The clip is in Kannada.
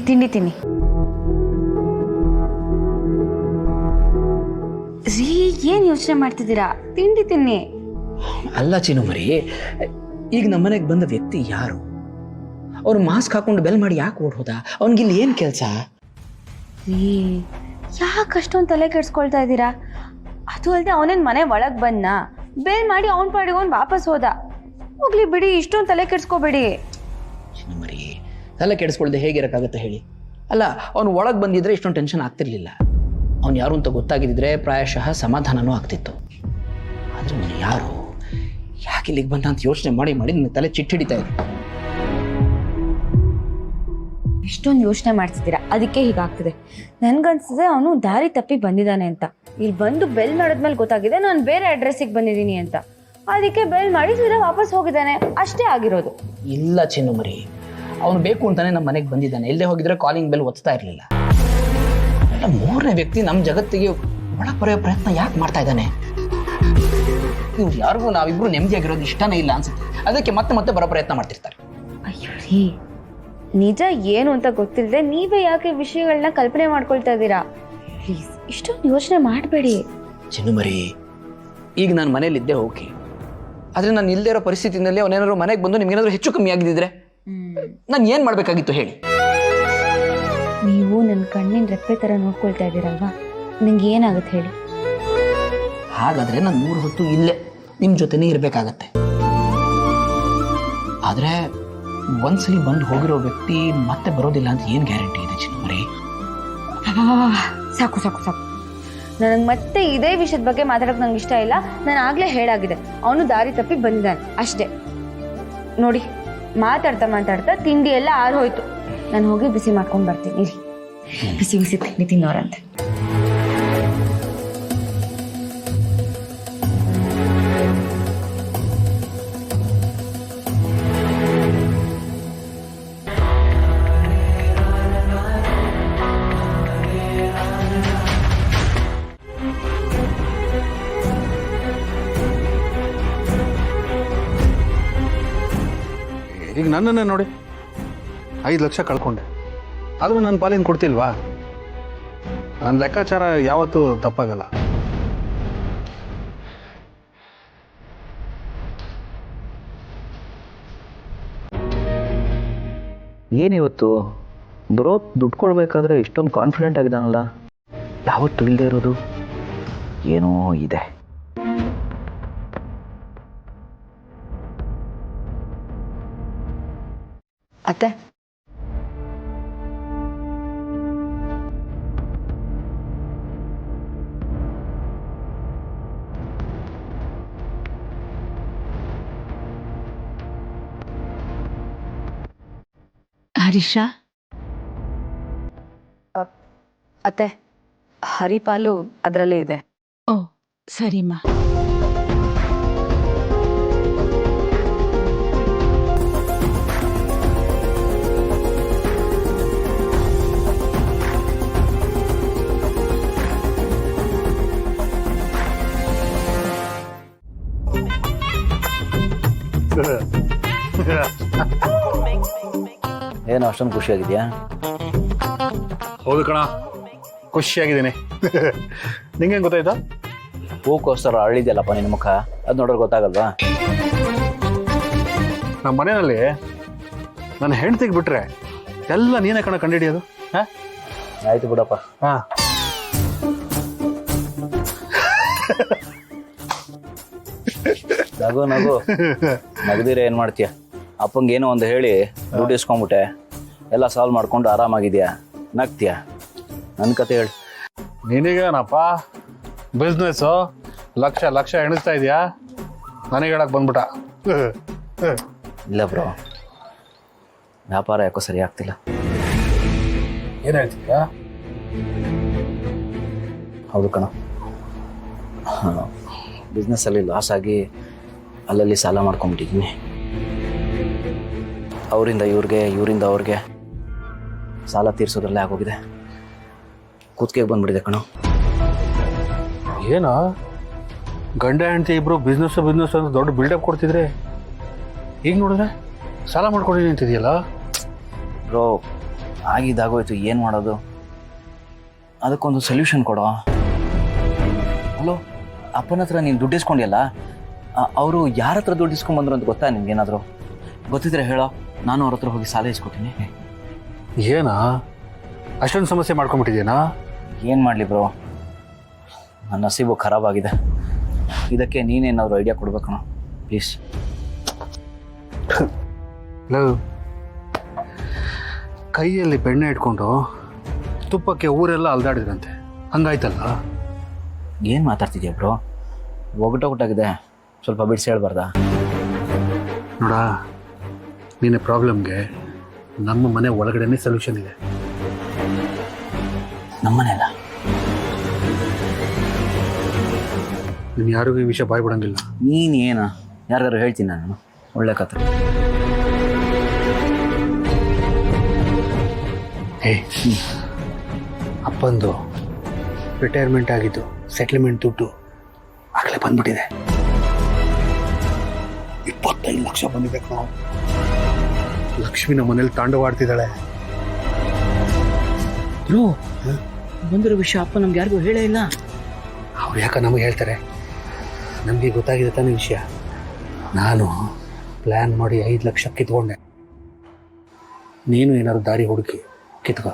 ತಿಂಡಿ ತಿನ್ನಿ. ರೀ, ಏನ್ ಯೋಚನೆ ಮಾಡ್ತಿದ್ದೀರಾ? ತಿಂಡಿ ತಿನ್ನಿ. ಅಲ್ಲ ಚಿನ್ನು ಮರಿ, ಈಗ ನಮ್ಮನೆಗೆ ಬಂದ ವ್ಯಕ್ತಿ ಯಾರು? ಅವ್ರು ಮಾಸ್ಕ್ ಹಾಕೊಂಡು ಬೆಲ್ ಮಾಡಿ ಯಾಕೆ ಓಡ್ ಹೋದ? ಅವ್ನಿಗಿಲ್ಲಿ ಏನ್ ಕೆಲಸ? ರೀ, ಯಾಕೆ ಅಷ್ಟೊಂದು ತಲೆ ಕೆಡ್ಸ್ಕೊಳ್ತಾ ಇದ್ದೀರಾ? ಅದು ಅಲ್ಲದೆ ಅವನೇನ್ ಮನೆ ಒಳಗ್ ಬಂದ, ಬೇಲ್ ಮಾಡಿ ಅವನ್ ಪಾಡಿಗೆ ಅವ್ನು ವಾಪಸ್ ಹೋದ. ಹೋಗ್ಲಿ ಬಿಡಿ, ಇಷ್ಟೊಂದು ತಲೆ ಕೆಡ್ಸ್ಕೋಬೇಡಿ. ಚಿನ್ನು ಮರಿ, ತಲೆ ಕೆಡಿಸ್ಕೊಳ್ದೆ ಹೇಗಿರಕ್ಕಾಗತ್ತೆ ಹೇಳಿ? ಅಲ್ಲ, ಅವ್ನು ಒಳಗೆ ಬಂದಿದ್ರೆ ಇಷ್ಟೊಂದು ಟೆನ್ಷನ್ ಆಗ್ತಿರ್ಲಿಲ್ಲ. ಅವ್ನು ಯಾರು ಅಂತ ಗೊತ್ತಾಗಿದ್ದಿದ್ರೆ ಪ್ರಾಯಶಃ ಸಮಾಧಾನನೂ ಆಗ್ತಿತ್ತು. ಆದ್ರೆ ಅವನು ಯಾರು, ಯಾಕೆ ಇಲ್ಲಿಗೆ ಬಂದ ಅಂತ ಯೋಚನೆ ಮಾಡಿ ಮಾಡಿ ನನ್ನ ತಲೆ ಚಿಟ್ಟಿಡಿತಾ ಇದೆ. ಇಷ್ಟೊಂದು ಯೋಚನೆ ಮಾಡ್ತಿದ್ದೀರಾ, ಅದಕ್ಕೆ ಹೀಗಾಗ್ತಿದೆ. ನನ್ಗನ್ಸಿದೆ ಅವನು ದಾರಿ ತಪ್ಪಿ ಬಂದಿದ್ದಾನೆ ಅಂತ. ಇಲ್ಲಿ ಬಂದು ಬೆಲ್ ಮಾಡಿದ್ಮೇಲೆ ಗೊತ್ತಾಗಿದೆ ನಾನು ಬೇರೆ ಅಡ್ರೆಸ್ಸಿಗೆ ಬಂದಿದ್ದೀನಿ ಅಂತ. ಅದಕ್ಕೆ ಬೆಲ್ ಮಾಡಿ ಸೀದಾ ವಾಪಸ್ ಹೋಗಿದ್ದಾನೆ, ಅಷ್ಟೇ ಆಗಿರೋದು. ಇಲ್ಲ ಚಿನ್ನು ಮರಿ, ಅವನು ಬೇಕು ಅಂತಾನೆ ನಮ್ಮ ಮನೆಗೆ ಬಂದಿದ್ದಾನೆ. ಎಲ್ಲೇ ಹೋಗಿದ್ರೆ ಕಾಲಿಂಗ್ ಬೆಲ್ ಒತ್ತಾ ಇರಲಿಲ್ಲ. ಎಲ್ಲ ಮೂರನೇ ವ್ಯಕ್ತಿ ನಮ್ಮ ಜಗತ್ತಿಗೆ ಒಳಗೆ ಬರೆಯೋ ಪ್ರಯತ್ನ ಯಾಕೆ ಮಾಡ್ತಾ ಇದ್ದಾನೆ? ಇವ್ರು ಯಾರಿಗೂ ನಾವಿಬ್ರು ನೆಮ್ಮದಿಯಾಗಿರೋದು ಇಷ್ಟನೇ ಇಲ್ಲ ಅನ್ಸುತ್ತೆ. ಅದಕ್ಕೆ ಮತ್ತೆ ಮತ್ತೆ ಬರೋ ಪ್ರಯತ್ನ ಮಾಡ್ತಿರ್ತಾರೆ. ಅಯ್ಯೋ ರೀ, ನಿಜ ಏನು ಅಂತ ಗೊತ್ತಿಲ್ಲದೆ ನೀವೇ ಯಾಕೆ ವಿಷಯಗಳನ್ನ ಕಲ್ಪನೆ ಮಾಡ್ಕೊಳ್ತಾ ಇದ್ದೀರಾ? ಪ್ಲೀಸ್, ಇಷ್ಟೊಂದು ಯೋಚನೆ ಮಾಡಬೇಡಿ. ಚಿನ್ನು ಮರಿ, ಈಗ ನಾನು ಮನೇಲಿದ್ದೆ ಓಕೆ, ಆದರೆ ನಾನು ಇಲ್ಲದೆ ಇರೋ ಪರಿಸ್ಥಿತಿನಲ್ಲಿ ಅವನೇನಾದ್ರು ಮನೆಗೆ ಬಂದು ನಿಮ್ಗೇನಾದ್ರು ಹೆಚ್ಚು ಕಮ್ಮಿ ಆಗಿದ್ದಿದ್ರೆ ನಾನು ಏನು ಮಾಡಬೇಕಾಗಿತ್ತು ಹೇಳಿ? ನೀವು ನನ್ನ ಕಣ್ಣಿನ ರೆಪ್ಪೆ ಥರ ನೋಡ್ಕೊಳ್ತಾ ಇದ್ದೀರಲ್ವಾ, ನಿಂಗೆ ಏನಾಗುತ್ತೆ ಹೇಳಿ? ಹಾಗಾದರೆ ನಾನು 3 ಹೊತ್ತು ಇಲ್ಲೇ ನಿಮ್ಮ ಜೊತೆನೇ ಇರಬೇಕಾಗತ್ತೆ. ಆದರೆ ಒಂದ್ಸಲಿ ಬಂದು ಹೋಗಿರೋ ವ್ಯಕ್ತಿ ಮತ್ತೆ ಬರೋದಿಲ್ಲ ಅಂತ ಏನು ಗ್ಯಾರಂಟಿ ಇದೆ ಚಿನ್ನು ಮರಿ? ಸಾಕು ಸಾಕು ಸಾಕು, ನನಗೆ ಮತ್ತೆ ಇದೇ ವಿಷಯದ ಬಗ್ಗೆ ಮಾತಾಡೋಕೆ ನಂಗೆ ಇಷ್ಟ ಇಲ್ಲ. ನಾನು ಆಗಲೇ ಹೇಳಾಗಿದೆ, ಅವನು ದಾರಿ ತಪ್ಪಿ ಬಂದಿದ್ದಾನೆ ಅಷ್ಟೇ. ನೋಡಿ, ಮಾತಾಡ್ತಾ ಮಾತಾಡ್ತಾ ತಿಂಡಿ ಎಲ್ಲ ಆರೋಯ್ತು. ನಾನು ಹೋಗಿ ಬಿಸಿ ಮಾಡ್ಕೊಂಡು ಬರ್ತೀನಿ. ಇರಿ, ಬಿಸಿ ಬಿಸಿ ತಿಂಡಿ ತಿನ್ನೋರಂತೆ. ಈಗ ನನ್ನನ್ನೇ ನೋಡಿ, 5 ಲಕ್ಷ ಕಳ್ಕೊಂಡೆ, ಆದರೂ ನನ್ನ ಪಾಲಿನ ಕೊಡ್ತಿಲ್ವಾ? ನನ್ನ ಲೆಕ್ಕಾಚಾರ ಯಾವತ್ತೂ ತಪ್ಪಾಗಲ್ಲ. ಏನಿವತ್ತು ಬರೋ ದುಡ್ಡು ಕೊಡಬೇಕಾದ್ರೆ ಇಷ್ಟೊಂದು ಕಾನ್ಫಿಡೆಂಟ್ ಆಗಿದ್ದಾನಲ್ಲ, ಯಾವತ್ತು ಇಲ್ಲದೆ ಇರೋದು ಏನೋ ಇದೆ. ಅತ್ತೆ, ಹರೀಶ, ಅತ್ತೆ, ಹರಿಪಾಲು ಅದರಲ್ಲೇ ಇದೆ. ಓ ಸರಿಮ್ಮ. ಏನು ಅಷ್ಟೊಂದು ಖುಷಿಯಾಗಿದೆಯಾ? ಹೌದು ಕಣ, ಖುಷಿಯಾಗಿದ್ದೀನಿ. ನಿಂಗೆ ಗೊತ್ತಾಯ್ತಾ? ಹೂಕೋಸ್ಕರ ಅಳಿದೆಯಲ್ಲಪ್ಪ ನಿನ್ನ ಮುಖ, ಅದು ನೋಡೋರು ಗೊತ್ತಾಗಲ್ವಾ? ನಮ್ಮ ಮನೆಯಲ್ಲಿ ನನ್ನ ಹೆಂಡ್ತಿಗೆ ಬಿಟ್ರೆ ಎಲ್ಲ ನೀನೇ ಕಣ ಕಂಡಿಡಿಯೋದು. ಆಯ್ತು ಬಿಡಪ್ಪ. ಹಾಂ, ನಗು ನಗು, ನಗದಿರ ಏನು ಮಾಡ್ತೀಯ? ಅಪ್ಪಂಗೆ ಏನೋ ಒಂದು ಹೇಳಿ ದುಡ್ಡು ಇಸ್ಕೊಂಡ್ಬಿಟ್ಟೆ, ಎಲ್ಲ ಸಾಲ್ವ್ ಮಾಡ್ಕೊಂಡು ಆರಾಮಾಗಿದ್ಯಾ, ನಗ್ತೀಯ. ನನ್ನ ಕತೆ ಹೇಳಿ. ನಿನಗೇನಪ್ಪ ಬಿಸ್ನೆಸ್ಸು ಲಕ್ಷ ಲಕ್ಷ ಎಣಿಸ್ತಾ ಇದೆಯಾ? ನನಗೆ ಹೇಳಕ್ಕೆ ಬಂದ್ಬಿಟ್ಟ. ಇಲ್ಲ ಬ್ರೋ, ವ್ಯಾಪಾರ ಯಾಕೋ ಸರಿ ಆಗ್ತಿಲ್ಲ. ಏನು ಹೇಳ್ತೀಯಾ? ಹೌದು ಕಣ, ಬಿಸ್ನೆಸ್ಸಲ್ಲಿ ಲಾಸ್ ಆಗಿ ಅಲ್ಲಲ್ಲಿ ಸಾಲ ಮಾಡ್ಕೊಂಬಿಟ್ಟಿದ್ದೀನಿ. ಅವರಿಂದ ಇವ್ರಿಗೆ, ಇವರಿಂದ ಅವ್ರಿಗೆ ಸಾಲ ತೀರಿಸೋದ್ರಲ್ಲೇ ಆಗೋಗಿದೆ. ಕೂತ್ಕೆಗೆ ಬಂದ್ಬಿಟ್ಟಿದೆ ಕಣೋ. ಏನೋ ಗಂಡ ಹೆಂಡತಿ ಇಬ್ಬರು ಬಿಸ್ನೆಸ್ ಅಂತ ದೊಡ್ಡ ಬಿಲ್ಡಪ್ ಕೊಡ್ತಿದ್ರೆ, ಈಗ ನೋಡಿದ್ರೆ ಸಾಲ ಮಾಡ್ಕೊಂಡಿದ್ದೀನಿ ಅಂತಿದೆಯಲ್ಲ? ಬ್ರೋ, ಆಗಿದ್ದಾಗೋಯ್ತು, ಏನು ಮಾಡೋದು? ಅದಕ್ಕೊಂದು ಸೊಲ್ಯೂಷನ್ ಕೊಡೋ. ಹಲೋ, ಅಪ್ಪನ ಹತ್ರ ನೀನು ದುಡ್ಡು ಇಸ್ಕೊಂಡಿಯಲ್ಲ, ಅವರು ಯಾರ ಹತ್ರ ದುಡ್ಡು ಇಸ್ಕೊಂಡ್ಬಂದ್ರು ಅಂತ ಗೊತ್ತಾ ನಿಮ್ಗೇನಾದರೂ? ಗೊತ್ತಿದ್ರೆ ಹೇಳೋ, ನಾನು ಅವ್ರ ಹತ್ರ ಹೋಗಿ ಸಾಲ ಇಸ್ಕೊತೀನಿ. ಏನಾ ಅಷ್ಟೊಂದು ಸಮಸ್ಯೆ ಮಾಡ್ಕೊಂಬಿಟ್ಟಿದ್ಯೇನಾ? ಏನು ಮಾಡಲಿ ಬ್ರೋ, ನನ್ನ ನಸೀಬು ಖರಾಬ್ ಆಗಿದೆ. ಇದಕ್ಕೆ ನೀನೇನಾದರೂ ಐಡಿಯಾ ಕೊಡ್ಬೇಕಣ್ಣ ಪ್ಲೀಸ್. ಲವ್, ಕೈಯಲ್ಲಿ ಬೆಣ್ಣೆ ಇಟ್ಕೊಂಡು ತುಪ್ಪಕ್ಕೆ ಊರೆಲ್ಲ ಅಲ್ದಾಡಿದ್ರಂತೆ, ಹಂಗಾಯ್ತಲ್ಲ? ಏನು ಮಾತಾಡ್ತಿದ್ಯಾ ಬ್ರೋ? ಒಗಟೊಗಟಾಗಿದೆ, ಸ್ವಲ್ಪ ಬಿಡಿಸಿ ಹೇಳ್ಬಾರ್ದಾ? ನೋಡ, ನಿನ್ನ ಪ್ರಾಬ್ಲಮ್ಗೆ ನಮ್ಮ ಮನೆ ಒಳಗಡೆನೇ ಸೊಲ್ಯೂಷನ್ ಇದೆ. ನಮ್ಮನೆಲ್ಲ ನೀನು ಯಾರಿಗೂ ಈ ವಿಷಯ ಬಾಯ್ ಬಿಡಂಗಿಲ್ಲ. ನೀನೇನ ಯಾರಿಗಾರು ಹೇಳ್ತೀನಿ ನಾನು, ಒಳ್ಳೆ ಕತೆ. ಅಪ್ಪಂದು ರಿಟೈರ್ಮೆಂಟ್ ಆಗಿದ್ದು ಸೆಟ್ಲ್ಮೆಂಟ್ ದುಡ್ಡು ಆಗಲೇ ಬಂದ್ಬಿಟ್ಟಿದೆ. 25 ಲಕ್ಷ ಬಂದಿದೆ ಕಣೋ. ಲಕ್ಷ್ಮಿ ನಮ್ಮ ಮನೇಲಿ ತಾಂಡವಾಡ್ತಿದ್ದಾಳೆ. ಬ್ರೋ, ಬಂದಿರೋ ವಿಷಯ ಅಪ್ಪ ನಮ್ಗೆ ಯಾರಿಗೂ ಹೇಳೇ ಇಲ್ಲ. ಅವ್ರು ಯಾಕೆ ನಮಗೆ ಹೇಳ್ತಾರೆ? ನಮಗೆ ಗೊತ್ತಾಗಿದೆ ತಾನೇ ವಿಷಯ. ನಾನು ಪ್ಲ್ಯಾನ್ ಮಾಡಿ 5 ಲಕ್ಷ ಕಿತ್ಕೊಂಡೆ. ನೀನು ಏನಾದ್ರು ದಾರಿ ಹುಡುಕಿ ಕಿತ್ಕೋ.